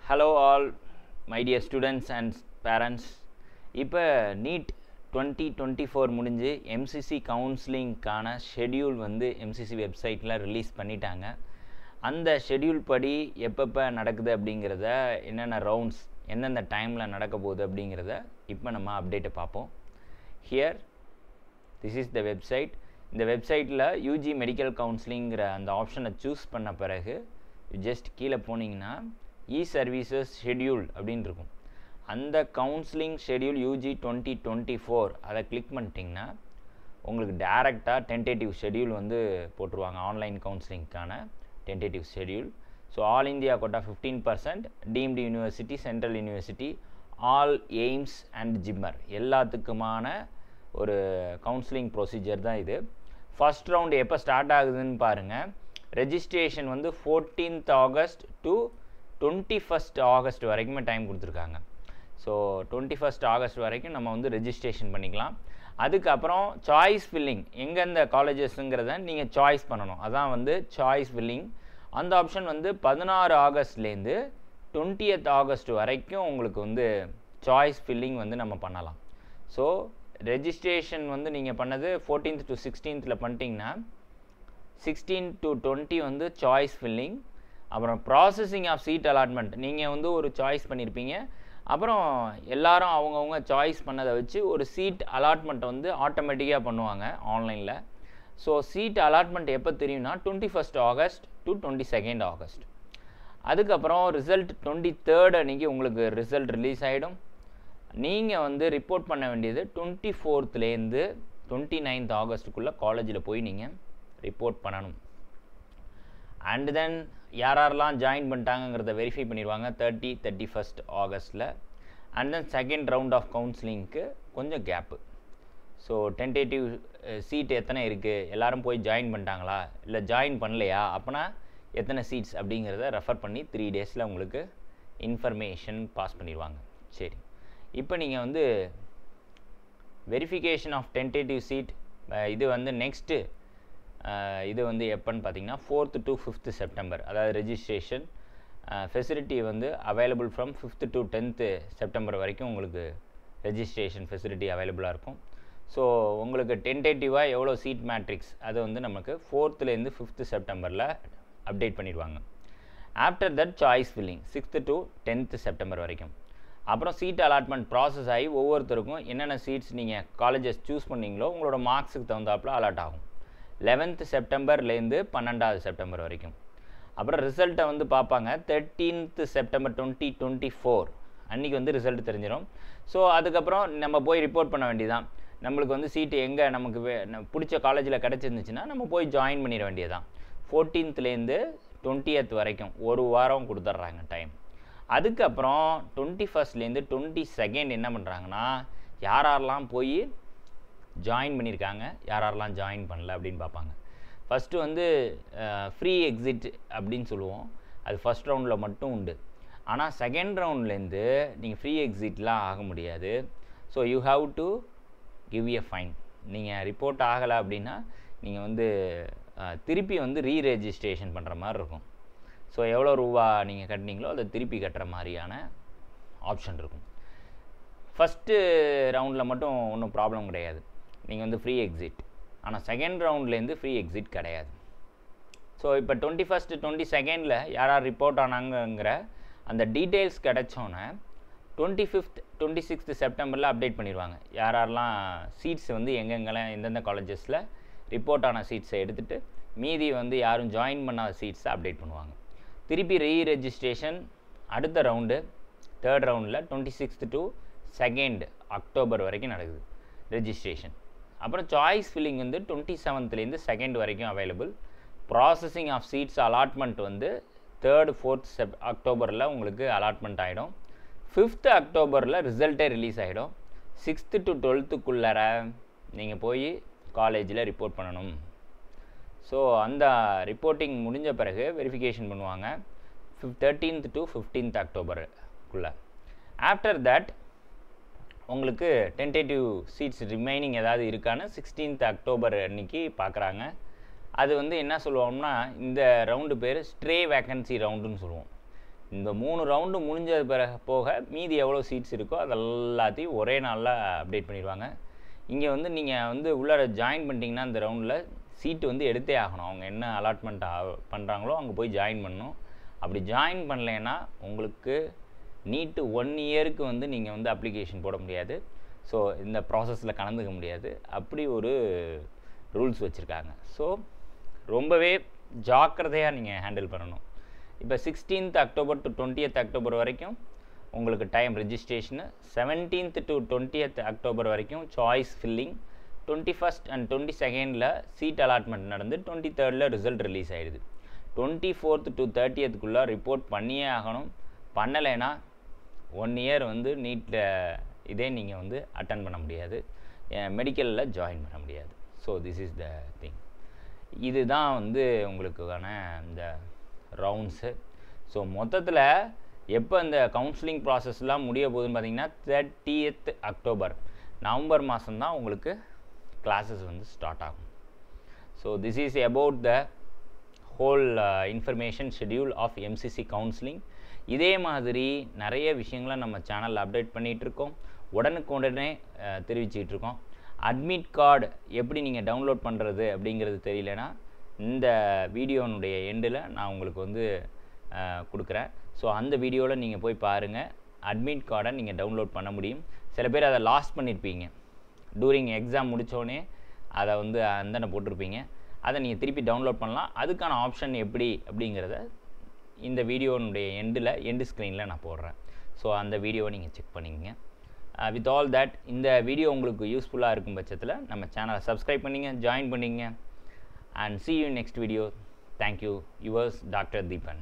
Hello all my dear students and parents. இப்போ NEET 2024 முடிஞ்சு MCC கவுன்சிலிங்கான schedule வந்து MCC வெப்சைட்டில் ரிலீஸ் பண்ணிட்டாங்க. அந்த ஷெட்யூல் படி எப்பப்போ நடக்குது அப்படிங்கிறத, என்னென்ன ரவுண்ட்ஸ் எந்தெந்த டைமில் நடக்க போகுது அப்படிங்கிறத இப்போ நம்ம அப்டேட்டை பார்ப்போம். Here this is the website. இந்த வெப்சைட்டில் யூஜி மெடிக்கல் கவுன்சிலிங்கிற அந்த ஆப்ஷனை சூஸ் பண்ண பிறகு ஜஸ்ட் கீழே போனீங்கன்னா சர்வீசஸ் ஷெட்யூல் அப்படின்னு இருக்கும். அந்த கவுன்சிலிங் ஷெட்யூல் யூஜி 2024 அதை கிளிக் பண்ணிட்டிங்கன்னா உங்களுக்கு டேரெக்டாக டென்டேட்டிவ் ஷெட்யூல் வந்து போட்டுருவாங்க. ஆன்லைன் கவுன்சிலிங்க்கான tentative schedule. So all India quota 15%, deemed university, central university, all AIIMS and JIPMER எல்லாத்துக்குமான ஒரு கவுன்சிலிங் ப்ரொசீஜர் தான் இது. ஃபர்ஸ்ட் ரவுண்டு எப்போ ஸ்டார்ட் ஆகுதுன்னு பாருங்கள். ரெஜிஸ்ட்ரேஷன் வந்து 14th August to 21st August வரைக்குமே டைம் கொடுத்துருக்காங்க. ஸோ 21st August வரைக்கும் நம்ம வந்து ரெஜிஸ்ட்ரேஷன் பண்ணிக்கலாம். அதுக்கப்புறம் சாய்ஸ் ஃபில்லிங் எங்கெந்த காலேஜஸ்ங்கிறத நீங்கள் சாய்ஸ் பண்ணணும். அதான் வந்து சாய்ஸ் ஃபில்லிங். அந்த ஆப்ஷன் வந்து 16 ஆகஸ்ட்லேருந்து 20th August வரைக்கும் உங்களுக்கு வந்து சாய்ஸ் ஃபில்லிங் வந்து நம்ம பண்ணலாம். ஸோ ரெஜிஸ்ட்ரேஷன் வந்து நீங்கள் பண்ணது 14th to 16th பண்ணிட்டீங்கன்னா 16 to 20 வந்து சாய்ஸ் ஃபில்லிங். அப்புறம் ப்ராசஸிங் ஆஃப் சீட் அலாட்மெண்ட், நீங்கள் வந்து ஒரு சாய்ஸ் பண்ணியிருப்பீங்க, அப்புறம் எல்லாரும் அவங்கவுங்க சாய்ஸ் பண்ணதை வச்சு ஒரு சீட் அலாட்மெண்ட்டை வந்து ஆட்டோமேட்டிக்காக பண்ணுவாங்க ஆன்லைனில். ஸோ சீட் அலாட்மெண்ட் எப்போ தெரியும்னா 21st August to 22nd August. அதுக்கப்புறம் ரிசல்ட் 23rd அன்றைக்கி உங்களுக்கு ரிசல்ட் ரிலீஸ் ஆகிடும். நீங்கள் வந்து ரிப்போர்ட் பண்ண வேண்டியது 24thலேருந்து 29th Augustக்குள்ளே காலேஜில் போய் நீங்கள் ரிப்போர்ட் பண்ணணும். அண்ட் தென் யாரெல்லாம் ஜாயின் பண்ணிட்டாங்கிறத வெரிஃபை பண்ணிடுவாங்க 31st Augustல. And then second round of கவுன்சிலிங்க்கு கொஞ்சம் கேப்பு. ஸோ டென்டேட்டிவ் சீட் எத்தனை இருக்குது, எல்லோரும் போய் ஜாயின் பண்ணிட்டாங்களா, இல்லை ஜாயின் பண்ணலையா, அப்போனா எத்தனை சீட்ஸ் அப்படிங்கிறத ரெஃபர் பண்ணி 3 daysல உங்களுக்கு இன்ஃபர்மேஷன் பாஸ் பண்ணிடுவாங்க. சரி, இப்போ நீங்கள் வந்து வெரிஃபிகேஷன் ஆஃப் டென்டேட்டிவ் சீட் இது வந்து நெக்ஸ்ட்டு இது வந்து எப்போன்னு பார்த்தீங்கன்னா 4th to 5th September. அதாவது ரெஜிஸ்ட்ரேஷன் ஃபெசிலிட்டி வந்து available from 5th to 10th September வரைக்கும் உங்களுக்கு ரெஜிஸ்ட்ரேஷன் ஃபெசிலிட்டி அவைலபிளாக இருக்கும். ஸோ உங்களுக்கு டென்டேட்டிவாக எவ்வளோ சீட் மேட்ரிக்ஸ் அது வந்து நமக்கு 4thலேருந்து 5th Septemberல அப்டேட் பண்ணிடுவாங்க. After that choice filling 6th to 10th September வரைக்கும். அப்புறம் சீட் அலாட்மெண்ட் ப்ராசஸ் ஆகி ஒவ்வொருத்தருக்கும் என்னென்ன சீட்ஸ் நீங்கள் காலேஜஸ் சூஸ் பண்ணிங்களோ உங்களோட மார்க்ஸுக்கு தகுந்தாப்பில் அலாட் ஆகும். 11th Septemberலேருந்து 12th September வரைக்கும். அப்புறம் ரிசல்ட்டை வந்து பார்ப்பாங்க 13th September 2024 அன்றைக்கி வந்து ரிசல்ட் தெரிஞ்சிடும். ஸோ அதுக்கப்புறம் நம்ம போய் ரிப்போர்ட் பண்ண வேண்டியதான். நம்மளுக்கு வந்து சீட்டு எங்கே நமக்கு பிடிச்ச காலேஜில் கிடச்சிருந்துச்சுன்னா நம்ம போய் ஜாயின் பண்ணிட வேண்டியதான். 14thலேருந்து 20th வரைக்கும் ஒரு வாரம் கொடுத்துட்றாங்க டைம். அதுக்கப்புறம் 21stலேருந்து 22nd என்ன பண்ணுறாங்கன்னா யாரெல்லாம் போய் ஜாயின் பண்ணியிருக்காங்க, யாரெல்லாம் ஜாயின் பண்ணல அப்படின்னு பார்ப்பாங்க. ஃபஸ்ட்டு வந்து ஃப்ரீ எக்ஸிட் அப்படின்னு சொல்லுவோம். அது ஃபஸ்ட் ரவுண்டில் மட்டும் உண்டு. ஆனால் செகண்ட் ரவுண்ட்லேருந்து நீங்கள் ஃப்ரீ எக்ஸிட்லாம் ஆக முடியாது. So you have to give a fine. நீங்கள் ரிப்போர்ட் ஆகலை அப்படின்னா நீங்கள் வந்து திருப்பி வந்து ரீரெஜிஸ்ட்ரேஷன் பண்ணுற மாதிரி இருக்கும். ஸோ எவ்வளோ ரூபா நீங்கள் கட்டினீங்களோ அதை திருப்பி கட்டுற மாதிரியான ஆப்ஷன் இருக்கும். ஃபஸ்ட்டு ரவுண்டில் மட்டும் ஒன்றும் ப்ராப்ளம் கிடையாது, நீங்கள் வந்து ஃப்ரீ எக்ஸிட். ஆனால் செகண்ட் ரவுண்ட்லேருந்து ஃப்ரீ எக்ஸிட் கிடையாது. ஸோ இப்போ 21st 22ndல யார் ரிப்போர்ட் ஆனாங்கிற அந்த டீட்டெயில்ஸ் கிடச்சோன்னே 25th 26th Septemberல அப்டேட் பண்ணிடுவாங்க. யாரெல்லாம் சீட்ஸ் வந்து எங்கெங்கெல்லாம் எந்தெந்த காலேஜஸில் ரிப்போர்ட் ஆன சீட்ஸை எடுத்துகிட்டு மீதி வந்து யாரும் ஜாயின் பண்ணாத சீட்ஸை அப்டேட் பண்ணுவாங்க. திருப்பி ரீரெஜிஸ்ட்ரேஷன் அடுத்த ரவுண்டு 3rd ரவுண்டில் 26th to 2nd October வரைக்கும் நடக்குது ரெஜிஸ்ட்ரேஷன். அப்புறம் சாய்ஸ் ஃபில்லிங் வந்து 27thலேருந்து 2nd வரைக்கும் available. Processing of seats allotment வந்து 3rd 4th Octoberல உங்களுக்கு அலாட்மெண்ட் ஆகிடும். 5th Octoberல ரிசல்ட்டே ரிலீஸ் ஆகிடும். 6th to 12thக்குள்ளார நீங்கள் போய் காலேஜில் ரிப்போர்ட் பண்ணணும். ஸோ அந்த ரிப்போர்ட்டிங் முடிஞ்ச பிறகு வெரிஃபிகேஷன் பண்ணுவாங்க 13th to 15th Octoberக்குள்ளே. ஆஃப்டர் தட் உங்களுக்கு டென்டேட்டிவ் சீட்ஸ் ரிமைனிங் ஏதாவது இருக்கான்னு 16th October அன்றைக்கி பார்க்குறாங்க. அது வந்து என்ன சொல்லுவோம்னா இந்த ரவுண்டு பேர் ஸ்ட்ரே வேக்கன்சி ரவுண்டுன்னு சொல்லுவோம். இந்த 3 ரவுண்டு முடிஞ்ச போக மீதி எவ்வளோ சீட்ஸ் இருக்கோ அது எல்லாத்தையும் ஒரே நாளில் அப்டேட் பண்ணிடுவாங்க. இங்கே வந்து நீங்கள் வந்து உள்ளார ஜாயின் பண்ணிட்டீங்கன்னா அந்த ரவுண்டில் சீட்டு வந்து எடுத்தே ஆகணும். அவங்க என்ன அலாட்மெண்ட் பண்ணுறாங்களோ அங்கே போய் ஜாயின் பண்ணணும். அப்படி ஜாயின் பண்ணலைன்னா உங்களுக்கு நீட்டு 1 இயருக்கு வந்து நீங்கள் வந்து அப்ளிகேஷன் போட முடியாது. ஸோ இந்த ப்ராசஸில் கலந்துக்க முடியாது. அப்படி ஒரு ரூல்ஸ் வச்சுருக்காங்க. ஸோ ரொம்பவே ஜாக்கிரதையாக நீங்கள் ஹேண்டில் பண்ணணும். இப்போ 16th October to 20th October வரைக்கும் உங்களுக்கு time registration, 17th to 20th October வரைக்கும் choice filling, 21st and 22nd seat allotment நடந்து 23rd ரிசல்ட் ரிலீஸ் ஆகிடுது. 24th டு 30th ரிப்போர்ட் பண்ணியே ஆகணும். பண்ணலைன்னா 1 இயர் வந்து நீட்டில் இதே நீங்கள் வந்து அட்டன் பண்ண முடியாது, மெடிக்கலில் ஜாயின் பண்ண முடியாது. So this is the thing. இதுதான் வந்து உங்களுக்கான இந்த ரவுண்ட்ஸு. ஸோ மொத்தத்தில் எப்போ இந்த கவுன்சிலிங் ப்ராசஸ்லாம் முடிய போகுதுன்னு பார்த்தீங்கன்னா 30th அக்டோபர், நவம்பர் மாதம்தான் உங்களுக்கு கிளாஸஸ் வந்து ஸ்டார்ட் ஆகும். So this is about the whole information schedule of MCC counselling. இதே மாதிரி நிறைய விஷயங்களை நம்ம சேனலில் அப்டேட் பண்ணிகிட்ருக்கோம், உடனுக்குடனே தெரிவிச்சிட்ருக்கோம். அட்மிட் கார்டு எப்படி நீங்கள் டவுன்லோட் பண்ணுறது அப்படிங்கிறது தெரியலனா இந்த வீடியோனுடைய எண்டில் நான் உங்களுக்கு வந்து கொடுக்குறேன். ஸோ அந்த வீடியோவில் நீங்கள் போய் பாருங்கள், அட்மிட் கார்டை நீங்கள் டவுன்லோட் பண்ண முடியும். சில பேர் அதை லாஸ்ட் பண்ணியிருப்பீங்க, டூரிங் எக்ஸாம் முடித்தோடனே அதை வந்து அந்தனை போட்டிருப்பீங்க. அதை நீங்கள் திருப்பி டவுன்லோட் பண்ணலாம். அதுக்கான ஆப்ஷன் எப்படி அப்படிங்கிறத இந்த வீடியோனுடைய எண்டு ஸ்க்ரீனில் நான் போடுறேன். ஸோ அந்த வீடியோவை நீங்கள் செக் பண்ணிக்கங்க. வித் ஆல் தட் இந்த வீடியோ உங்களுக்கு யூஸ்ஃபுல்லாக இருக்கும் பட்சத்தில் நம்ம சேனலை சப்ஸ்கிரைப் பண்ணிங்க, ஜாயின் பண்ணிங்க. And see you in next video. Thank you. Yours, Dr. Deepan.